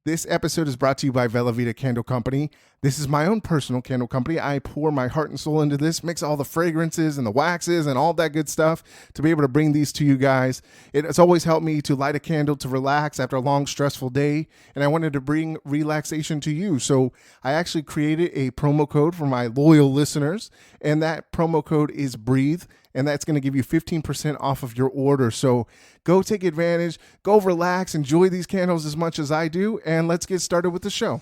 This episode is brought to you by Velavita Candle Company. This is my own personal candle company. I pour my heart and soul into this, mix all the fragrances and the waxes and all that good stuff to be able to bring these to you guys. It has always helped me to light a candle to relax after a long, stressful day, and I wanted to bring relaxation to you. So I actually created a promo code for my loyal listeners, and that promo code is BREATHE, and that's going to give you 15% off of your order. So go take advantage, go relax, enjoy these candles as much as I do, and let's get started with the show.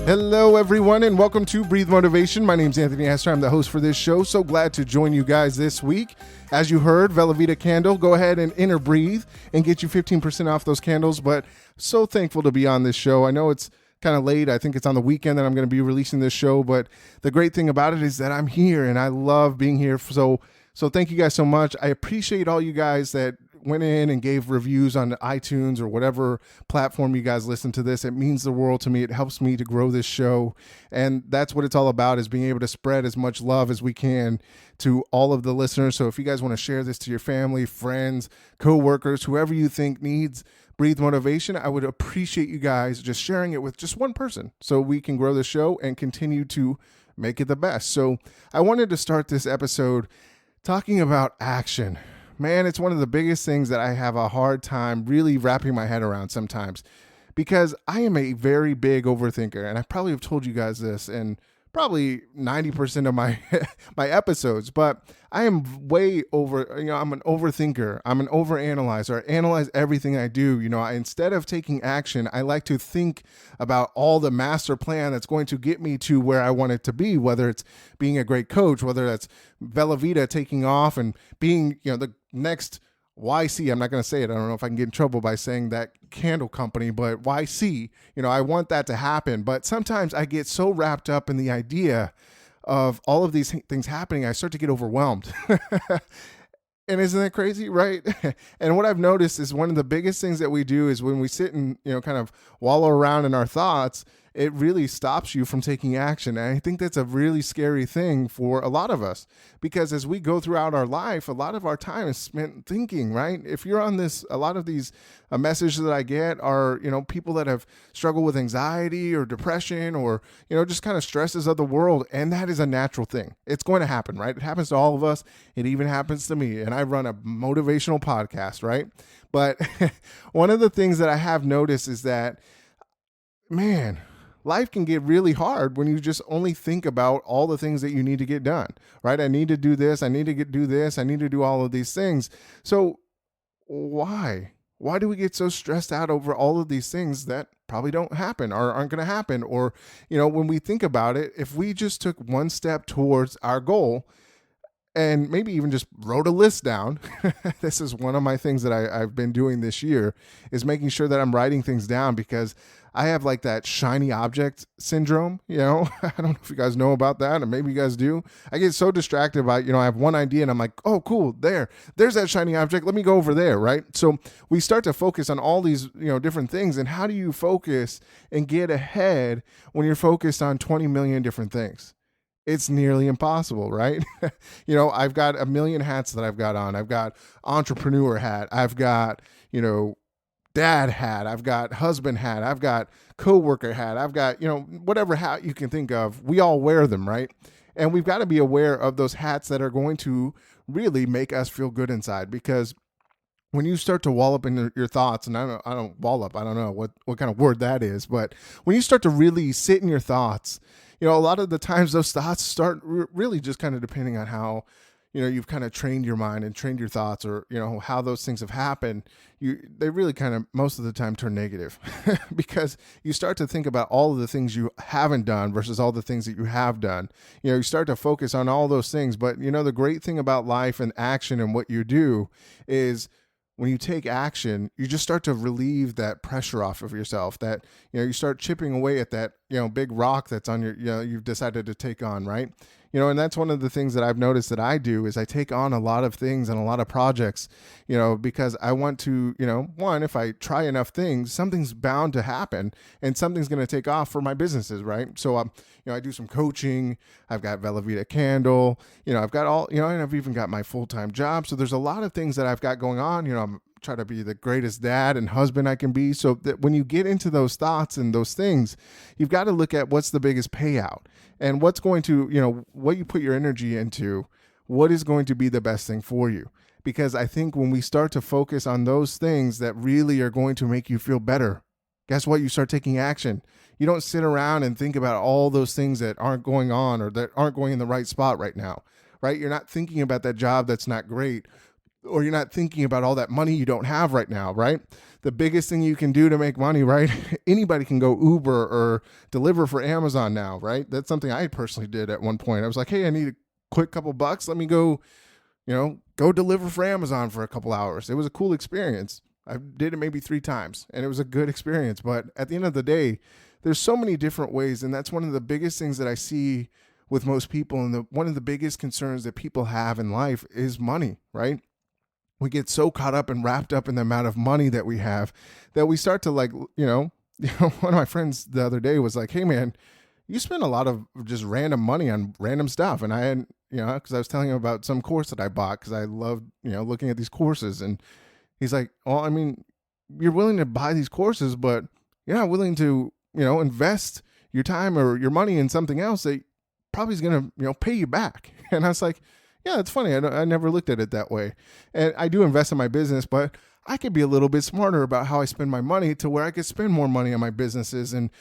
Hello, everyone, and welcome to Breathe Motivation. My name is Anthony Astor. I'm the host for this show. So glad to join you guys this week. As you heard, Velavita Candle, go ahead and enter Breathe and get you 15% off those candles. But so thankful to be on this show. I know it's kind of late. I think it's on the weekend that I'm going to be releasing this show. But the great thing about it is that I'm here, and I love being here. So thank you guys so much. I appreciate all you guys that went in and gave reviews on iTunes or whatever platform you guys listen to this. It means the world to me. It helps me to grow this show. And that's what it's all about, is being able to spread as much love as we can to all of the listeners. So if you guys want to share this to your family, friends, co-workers, whoever you think needs Breathe Motivation, I would appreciate you guys just sharing it with just one person so we can grow the show and continue to make it the best. So I wanted to start this episode talking about action. Man, it's one of the biggest things that I have a hard time really wrapping my head around sometimes, because I am a very big overthinker, and I probably have told you guys this in probably 90% of my my episodes, but I am way over, I'm an overthinker. I'm an overanalyzer. I analyze everything I do. Instead of taking action, I like to think about all the master plan that's going to get me to where I want it to be, whether it's being a great coach, whether that's Velavita taking off and being, the next YC. I'm not going to say it. I don't know if I can get in trouble by saying that candle company, but YC, I want that to happen. But sometimes I get so wrapped up in the idea of all of these things happening, I start to get overwhelmed. And isn't that crazy, right? And what I've noticed is one of the biggest things that we do is when we sit and, kind of wallow around in our thoughts, it really stops you from taking action. And I think that's a really scary thing for a lot of us, because as we go throughout our life, a lot of our time is spent thinking, right? If you're on this, a lot of these messages that I get are, people that have struggled with anxiety or depression or, just kind of stresses of the world. And that is a natural thing. It's going to happen, right? It happens to all of us. It even happens to me. And I run a motivational podcast, right? But one of the things that I have noticed is that, man, life can get really hard when you just only think about all the things that you need to get done, right? I need to do this. I need to do this. I need to do all of these things. So why do we get so stressed out over all of these things that probably don't happen or aren't going to happen? Or, when we think about it, if we just took one step towards our goal and maybe even just wrote a list down, this is one of my things that I've been doing this year, is making sure that I'm writing things down, because I have like that shiny object syndrome. I don't know if you guys know about that, and maybe you guys do. I get so distracted by, I have one idea and I'm like, oh, cool, there's that shiny object. Let me go over there, right? So we start to focus on all these, different things. And how do you focus and get ahead when you're focused on 20 million different things? It's nearly impossible, right? I've got a million hats that I've got on. I've got entrepreneur hat. I've got, dad hat. I've got husband hat. I've got coworker hat. I've got, whatever hat you can think of. We all wear them, right? And we've got to be aware of those hats that are going to really make us feel good inside, because when you start to wallop in your thoughts, and I don't wallop, I don't know what kind of word that is, but when you start to really sit in your thoughts, a lot of the times those thoughts start really just kind of depending on how, you've kind of trained your mind and trained your thoughts, or, how those things have happened. They really kind of most of the time turn negative because you start to think about all of the things you haven't done versus all the things that you have done. You start to focus on all those things. But, the great thing about life and action and what you do is, when you take action, you just start to relieve that pressure off of yourself, that, you start chipping away at that, big rock that's on your, you've decided to take on, right? And that's one of the things that I've noticed that I do is I take on a lot of things and a lot of projects, because I want to, one, if I try enough things, something's bound to happen and something's going to take off for my businesses, right? So, I do some coaching. I've got Vela Vita Candle, I've got all, and I've even got my full-time job. So there's a lot of things that I've got going on. I'm try to be the greatest dad and husband I can be. So that when you get into those thoughts and those things, you've got to look at what's the biggest payout and what's going to, what you put your energy into, what is going to be the best thing for you. Because I think when we start to focus on those things that really are going to make you feel better, guess what? You start taking action. You don't sit around and think about all those things that aren't going on or that aren't going in the right spot right now, right? You're not thinking about that job that's not great, or you're not thinking about all that money you don't have right now, right? The biggest thing you can do to make money, right? Anybody can go Uber or deliver for Amazon now, right? That's something I personally did at one point. I was like, hey, I need a quick couple bucks. Let me go, go deliver for Amazon for a couple hours. It was a cool experience. I did it maybe 3 times and it was a good experience. But at the end of the day, there's so many different ways. And that's one of the biggest things that I see with most people. And one of the biggest concerns that people have in life is money, right? We get so caught up and wrapped up in the amount of money that we have that we start to one of my friends the other day was like, hey man, you spend a lot of just random money on random stuff. And I had, cause I was telling him about some course that I bought cause I loved, looking at these courses. And he's like, well, I mean, you're willing to buy these courses, but you're not willing to, invest your time or your money in something else that probably is going to, pay you back. And I was like, yeah, it's funny. I never looked at it that way. And I do invest in my business, but I could be a little bit smarter about how I spend my money to where I could spend more money on my businesses and,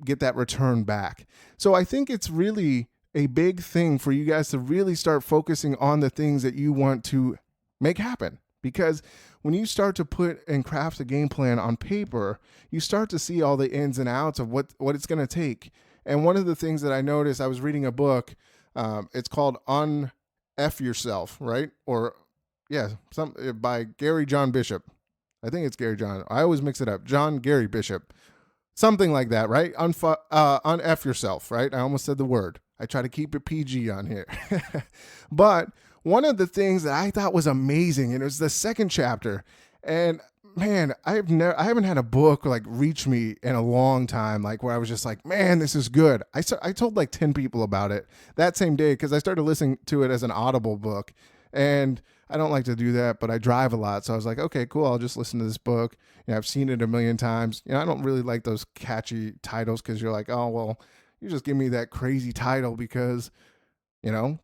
get that return back. So I think it's really a big thing for you guys to really start focusing on the things that you want to make happen. Because when you start to put and craft a game plan on paper, you start to see all the ins and outs of what it's going to take. And one of the things that I noticed, I was reading a book, it's called F Yourself, right? Or by Gary John Bishop. I think it's Gary John. I always mix it up. Gary Bishop. Something like that, right? F Yourself, right? I almost said the word. I try to keep it PG on here. But one of the things that I thought was amazing, and it was the second chapter, and man, I haven't had a book like reach me in a long time, like where I was just like, man, this is good. I told like 10 people about it that same day because I started listening to it as an Audible book, and I don't like to do that, but I drive a lot, so I was like, okay, cool, I'll just listen to this book. I've seen it a million times. I don't really like those catchy titles because you're like, oh well, you just give me that crazy title because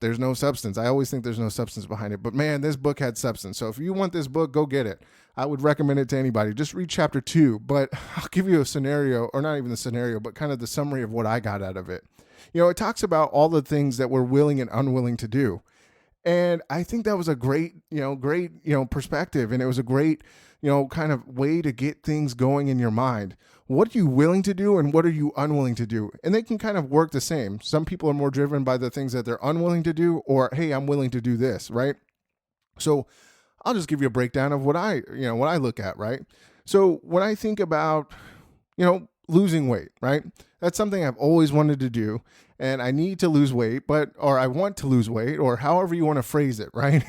there's no substance. I always think there's no substance behind it. But man, this book had substance. So if you want this book, go get it. I would recommend it to anybody. Just read chapter 2. But I'll give you a scenario, or not even the scenario, but kind of the summary of what I got out of it. It talks about all the things that we're willing and unwilling to do. And I think that was a great perspective. And it was a great, kind of way to get things going in your mind. What are you willing to do and what are you unwilling to do? And they can kind of work the same. Some people are more driven by the things that they're unwilling to do, or, hey, I'm willing to do this, right? So I'll just give you a breakdown of what I look at, right? So when I think about, losing weight, right? That's something I've always wanted to do. And I need to lose weight, or I want to lose weight, or however you want to phrase it, right?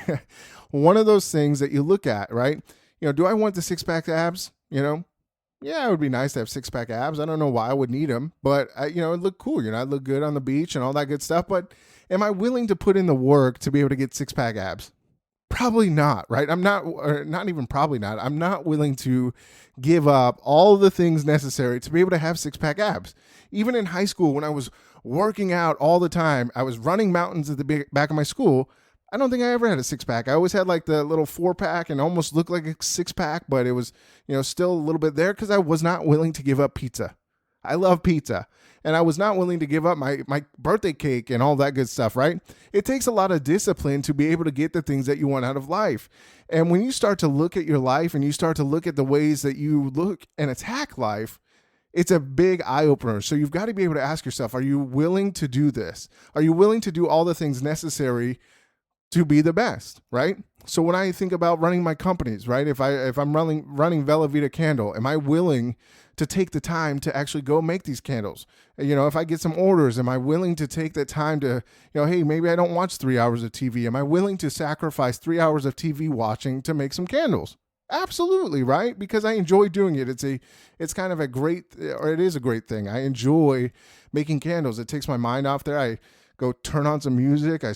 One of those things that you look at, right? Do I want the 6-pack abs? Yeah, it would be nice to have 6-pack abs. I don't know why I would need them, but it look cool. I look good on the beach and all that good stuff. But am I willing to put in the work to be able to get 6-pack abs? Probably not, right? I'm not, or not even probably not. I'm not willing to give up all the things necessary to be able to have 6-pack abs. Even in high school, when I was working out all the time, I was running mountains at the back of my school. I don't think I ever had a 6-pack. I always had like the little 4-pack and almost looked like a 6-pack, but it was, still a little bit there because I was not willing to give up pizza. I love pizza. And I was not willing to give up my birthday cake and all that good stuff, right? It takes a lot of discipline to be able to get the things that you want out of life. And when you start to look at your life and you start to look at the ways that you look and attack life, it's a big eye opener. So you've got to be able to ask yourself, are you willing to do this? Are you willing to do all the things necessary to be the best, right? So when I think about running my companies, right? If I'm running Vela Vita Candle, am I willing to take the time to actually go make these candles? If I get some orders, am I willing to take that time to, hey, maybe I don't watch 3 hours of TV. Am I willing to sacrifice 3 hours of TV watching to make some candles? Absolutely, right? Because I enjoy doing it. It's kind of a great, or it is a great thing. I enjoy making candles. It takes my mind off there. I go turn on some music. I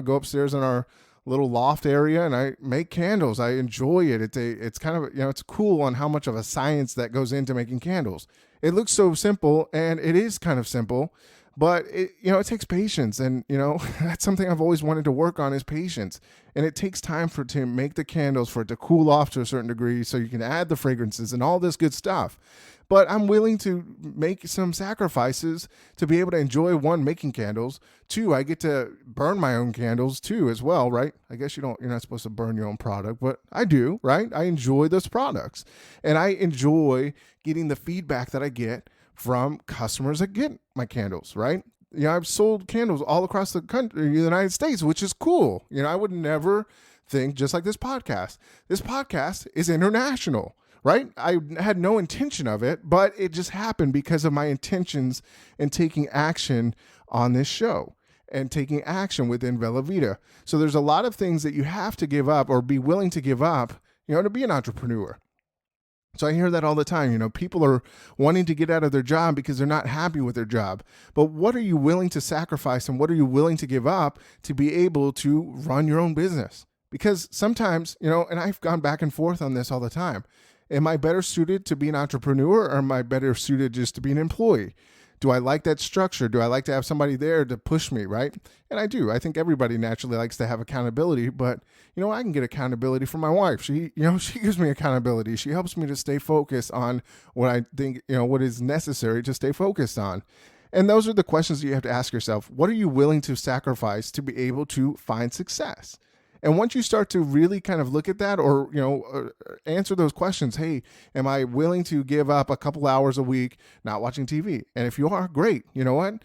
go upstairs in our little loft area and I make candles. I enjoy it. It's kind of, it's cool on how much of a science that goes into making candles. It looks so simple, and it is kind of simple, but it takes patience. And, that's something I've always wanted to work on, is patience. And it takes time to make the candles, for it to cool off to a certain degree so you can add the fragrances and all this good stuff. But I'm willing to make some sacrifices to be able to enjoy, one, making candles. Two, I get to burn my own candles too as well, right? I guess you're not supposed to burn your own product, but I do, right? I enjoy those products, and I enjoy getting the feedback that I get from customers that get my candles, right? I've sold candles all across the country, the United States, which is cool. I would never think, just like this podcast. This podcast is international, right? I had no intention of it, but it just happened because of my intentions in taking action on this show and taking action within Vela Vita. So there's a lot of things that you have to give up, or be willing to give up, to be an entrepreneur. So I hear that all the time. People are wanting to get out of their job because they're not happy with their job. But what are you willing to sacrifice, and what are you willing to give up to be able to run your own business? Because sometimes, and I've gone back and forth on this all the time. Am I better suited to be an entrepreneur, or am I better suited just to be an employee? Do I like that structure? Do I like to have somebody there to push me, right? And I do. I think everybody naturally likes to have accountability, but I can get accountability from my wife. She gives me accountability. She helps me to stay focused on what I think, what is necessary to stay focused on. And those are the questions that you have to ask yourself. What are you willing to sacrifice to be able to find success? And once you start to really kind of look at that, or, answer those questions, hey, am I willing to give up a couple hours a week not watching TV? And if you are, great. You know what?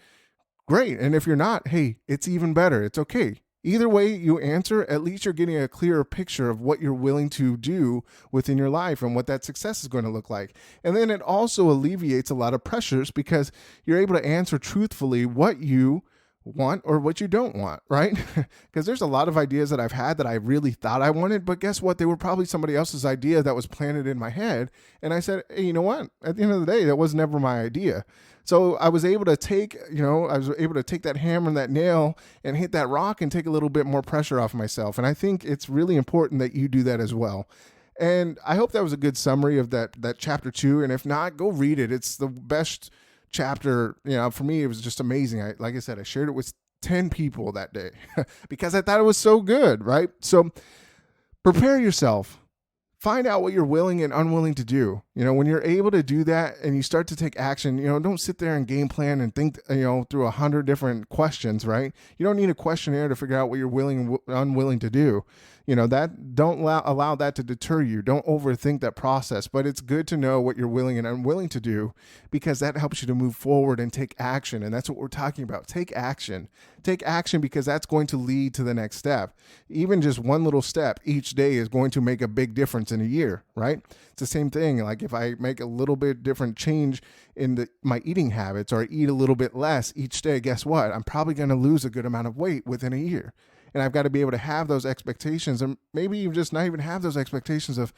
Great. And if you're not, hey, it's even better. It's okay. Either way you answer, at least you're getting a clearer picture of what you're willing to do within your life and what that success is going to look like. And then it also alleviates a lot of pressures, because you're able to answer truthfully what you want or what you don't want, right? Because there's a lot of ideas that I've had that I really thought I wanted, but guess what? They were probably somebody else's idea that was planted in my head. And I said, hey, you know what? At the end of the day, that was never my idea. So I was able to take that hammer and that nail and hit that rock and take a little bit more pressure off myself. And I think it's really important that you do that as well. And I hope that was a good summary of that chapter 2. And if not, go read it. It's the best chapter. For me, it was just amazing. Like I said, I shared it with 10 people that day because I thought it was so good, right? So prepare yourself. Find out what you're willing and unwilling to do. When you're able to do that and you start to take action, don't sit there and game plan and think, through 100 different questions, right? You don't need a questionnaire to figure out what you're willing and unwilling to do. Don't allow that to deter you. Don't overthink that process, but it's good to know what you're willing and unwilling to do, because that helps you to move forward and take action. And that's what we're talking about. Take action. Take action, because that's going to lead to the next step. Even just one little step each day is going to make a big difference in a year, right? It's the same thing. Like if I make a little bit different change in my eating habits, or I eat a little bit less each day, guess what? I'm probably going to lose a good amount of weight within a year. And I've got to be able to have those expectations, and maybe you just not even have those expectations of,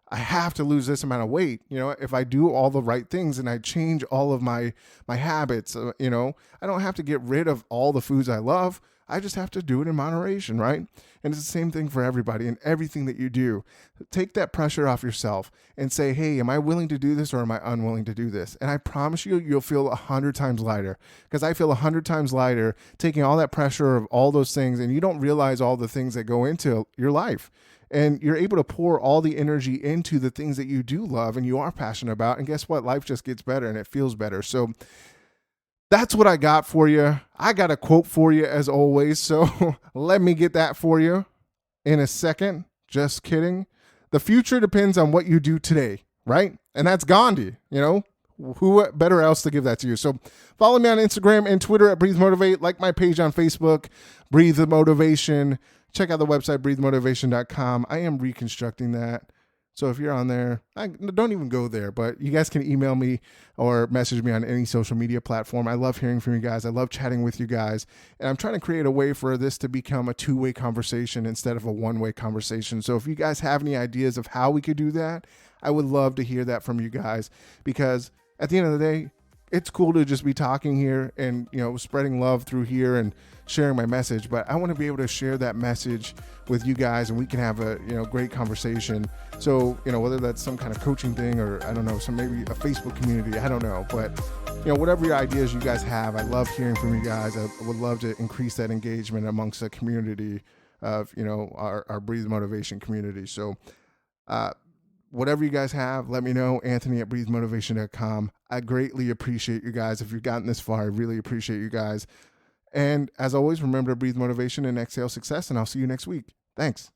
I have to lose this amount of weight. If I do all the right things and I change all of my habits, I don't have to get rid of all the foods I love. I just have to do it in moderation, right? And it's the same thing for everybody and everything that you do. Take that pressure off yourself and say, hey, am I willing to do this, or am I unwilling to do this? And I promise you, you'll feel 100 times lighter, because I feel 100 times lighter taking all that pressure of all those things, and you don't realize all the things that go into your life. And you're able to pour all the energy into the things that you do love and you are passionate about. And guess what? Life just gets better and it feels better. So that's what I got for you. I got a quote for you as always. So let me get that for you in a second. Just kidding. The future depends on what you do today, right? And that's Gandhi, Who better else to give that to you? So follow me on Instagram and Twitter at Breathe Motivate. Like my page on Facebook, Breathe the Motivation. check out the website, breathemotivation.com. I am reconstructing that. So if you're on there, don't even go there, but you guys can email me or message me on any social media platform. I love hearing from you guys. I love chatting with you guys. And I'm trying to create a way for this to become a two-way conversation instead of a one-way conversation. So if you guys have any ideas of how we could do that, I would love to hear that from you guys, because at the end of the day, it's cool to just be talking here and, spreading love through here and sharing my message, but I want to be able to share that message with you guys, and we can have a, great conversation. So, whether that's some kind of coaching thing, or I don't know, maybe a Facebook community, I don't know, but whatever your ideas you guys have, I love hearing from you guys. I would love to increase that engagement amongst the community of, our Breathe Motivation community. So, whatever you guys have, let me know. Anthony@breathemotivation.com. I greatly appreciate you guys. If you've gotten this far, I really appreciate you guys. And as always, remember to breathe motivation and exhale success, and I'll see you next week. Thanks.